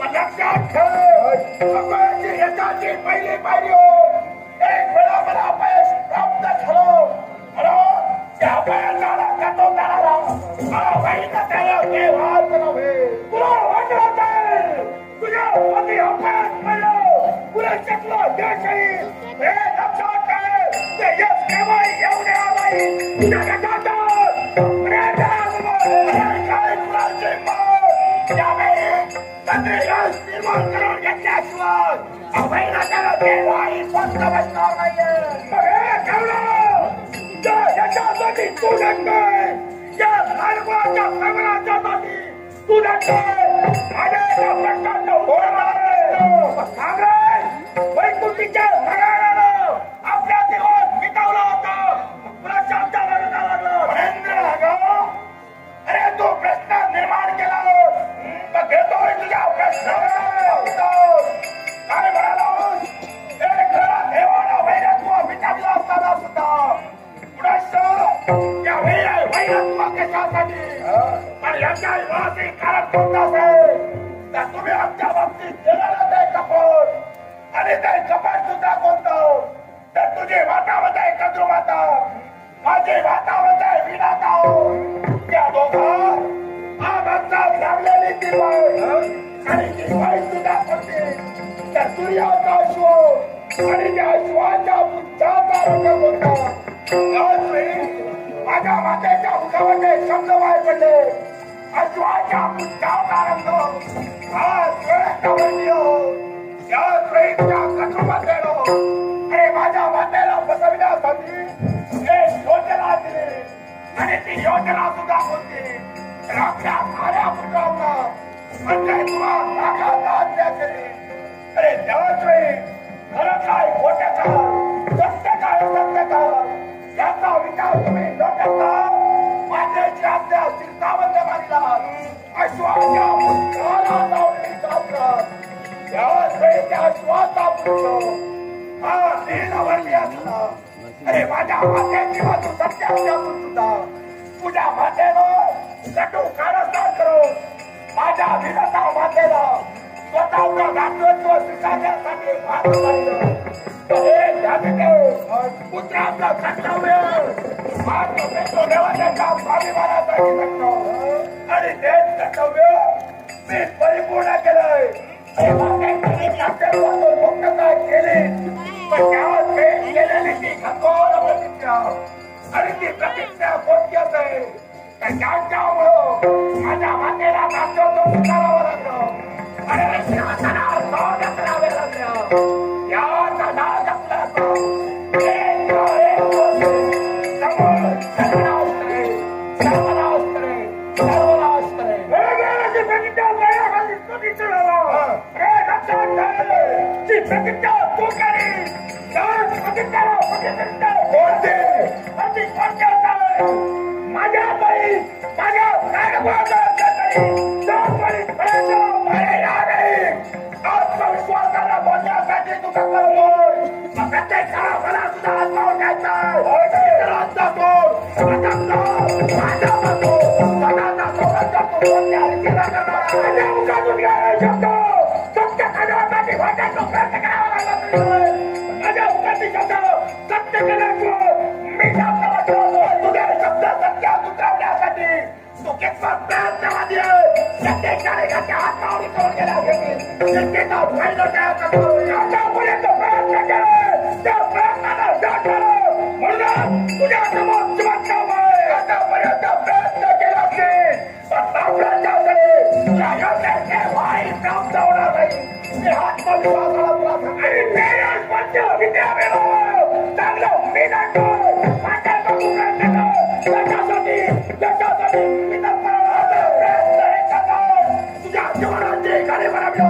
लक्षात ठेव, अपयशी यशाची पहिली पायरी होय. एक वेळा मला अपयश प्राप्त झालं म्हणून त्या अपयशाला कटून जाणारा मला वाईट देवाच नव्हे. तुला वाटत आहे तुझ्या पती अपयश मिळलं, तुला शकलो यशही. हे लक्षात ठेव, ते यश केव्हा येऊ द्या नाही. तुझ्या गटात निर्माण करून घेतल्याशिवाय अभयनाथाला देवाही स्वस्त बसणार नाहीये. याच्यासाठी तू नंतर या सर्वांच्या संग्रहासाठी तू नंतर माझ्या प्रश्नांना वैकुंठीच्या घराण्यानं आपल्या दिवस मिटवला होता. प्रशांत अरे तू प्रश्न निर्माण केला घेतोय तुझ्या प्रश्न काय म्हणाला. एक देवाला वैरत्व मिटवलं असताना सुद्धा पुढे या वैरत्व कशासाठी पण याच्या विवाहाचे कारण कोणतं असेल तर तुम्ही आमच्या बाबतीत केलेलं ते कपट आणि ते कपट सुद्धा कोणतं तर तुझी मातामध्ये कद्रू माता माझी मातामध्ये विनाता त्या दोघं लागलेली ती बाई आणि ती बाई सुद्धा होती त्या सूर्याचा अश्व आणि त्या अश्वाच्या बुद्धाचा रंग होता. माझ्या मातेच्या मुखामध्ये शब्द बाहेर पडले अश्वाच्या बुद्धाचा रंग हा याच वेळी त्या कटुंबातेलो अरे माझ्या मातेला फसविण्यासाठी एक योजना दिली आणि ती योजना सुद्धा होती. आपल्या साऱ्या पुत्रांना म्हणजे तुला नागाचा हत्या केली. अरे त्याच वेळी खरं काय खोटं काय सत्य काय असत्य काय याचा विचार तुम्ही न करता माझ्याची हत्या चिंतावंत मानला अश्वाच्या पुत्राला लावली चालतात. त्याच वेळी त्या अश्वाचा पुत्र हा 3 वर्षीय झाला. अरे माझ्या मातेची बाजू सत्य असून सुद्धा तुझ्या मातेनं कटू कारस्थान करून माझ्या विनता मातेला स्वतःचं दातृत्व स्वीकारण्यासाठी भाग पाडलं. पुत्राचं कर्तव्य मातृत्व देवाच्या स्वाभिमानासाठी करतो आणि तेच कर्तव्य मी परिपूर्ण केलंय. मुक्तता केली पण त्यावर केलेली ती कठोर प्रतिज्ञा आणि ती प्रतिज्ञा कोणती असेल त्याच्यामुळं माझ्या मातेला दाखवतो करावं लागलं आणि शिवासाला स्वागत करावे लागलं. याचा नाद आपला प्रतिज्ञा तू करी माझ्या बाई माझ्या आत्मविश्वासाला बोलण्यासाठी तू करतोय. प्रत्येक काळाला सुद्धा आत्मावर घ्यायचा सत्य करण्यासाठी वाटायचा प्रयत्न करावा लागला. माझ्या मुखाची शब्द सत्य केल्याशिवाय मी तुझे शब्द सत्यात उतरवण्यासाठी तू कितपत प्रयत्नवादी आहे. प्रत्येकाने त्याच्या हातावर करून गेल्यासाठी सत्तेचा फायदा तयार करतो. आतापर्यंत प्रयत्न केले त्या प्रयत्नाला जात झालं म्हणून तुझ्या समोर जिवंत आहे. आतापर्यंत प्रयत्न केला वाई प्राप्त होणार नाही. मी आत्मविश्वासाला तुला चांगलं मी तुझ्या जीवनाची गाडी बनवलो.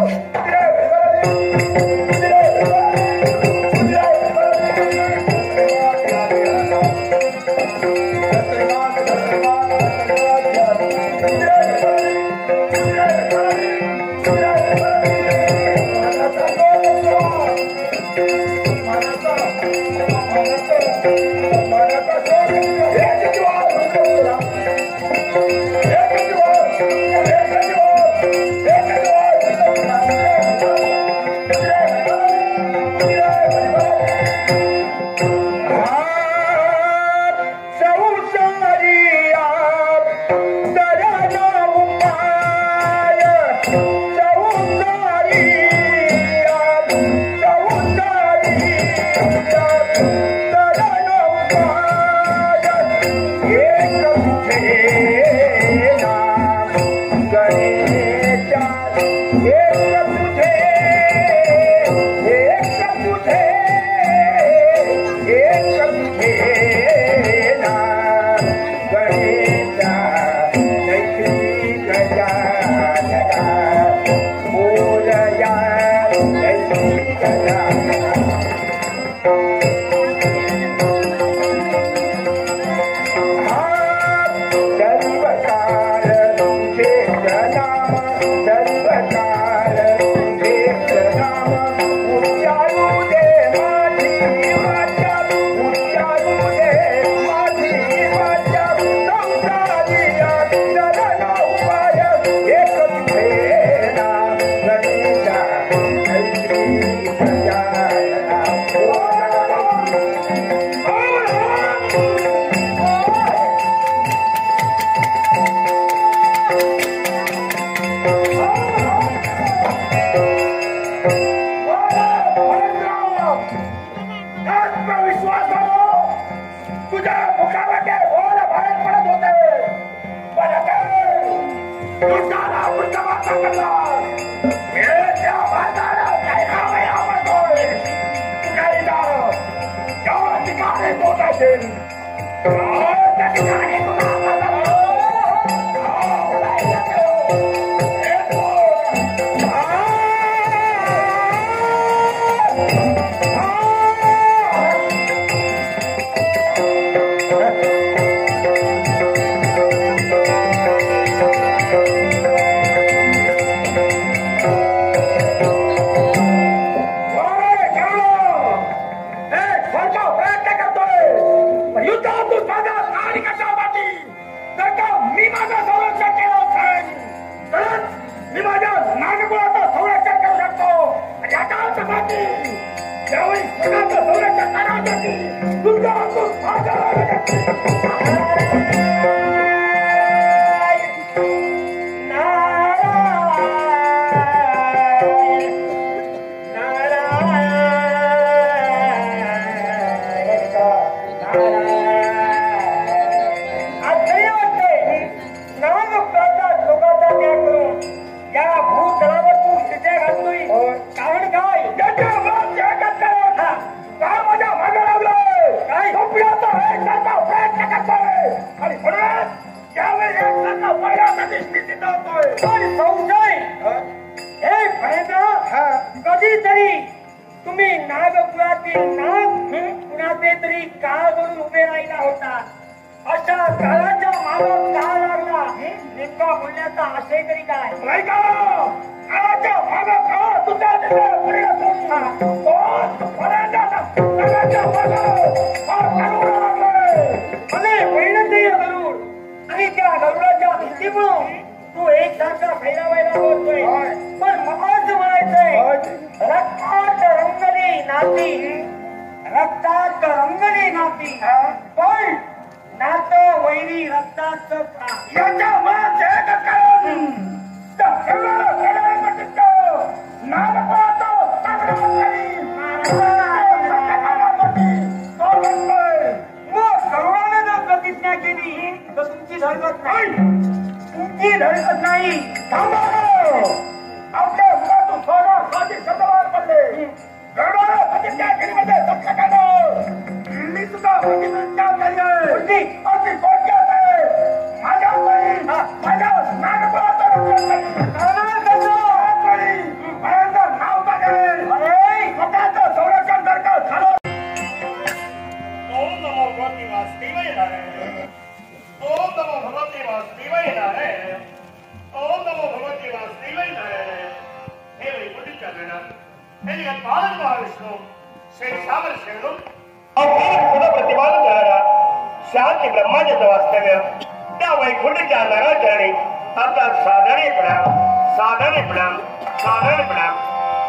साधारणपणा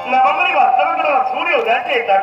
नवंबरी वास्तविक सूर्योदयाचे येतात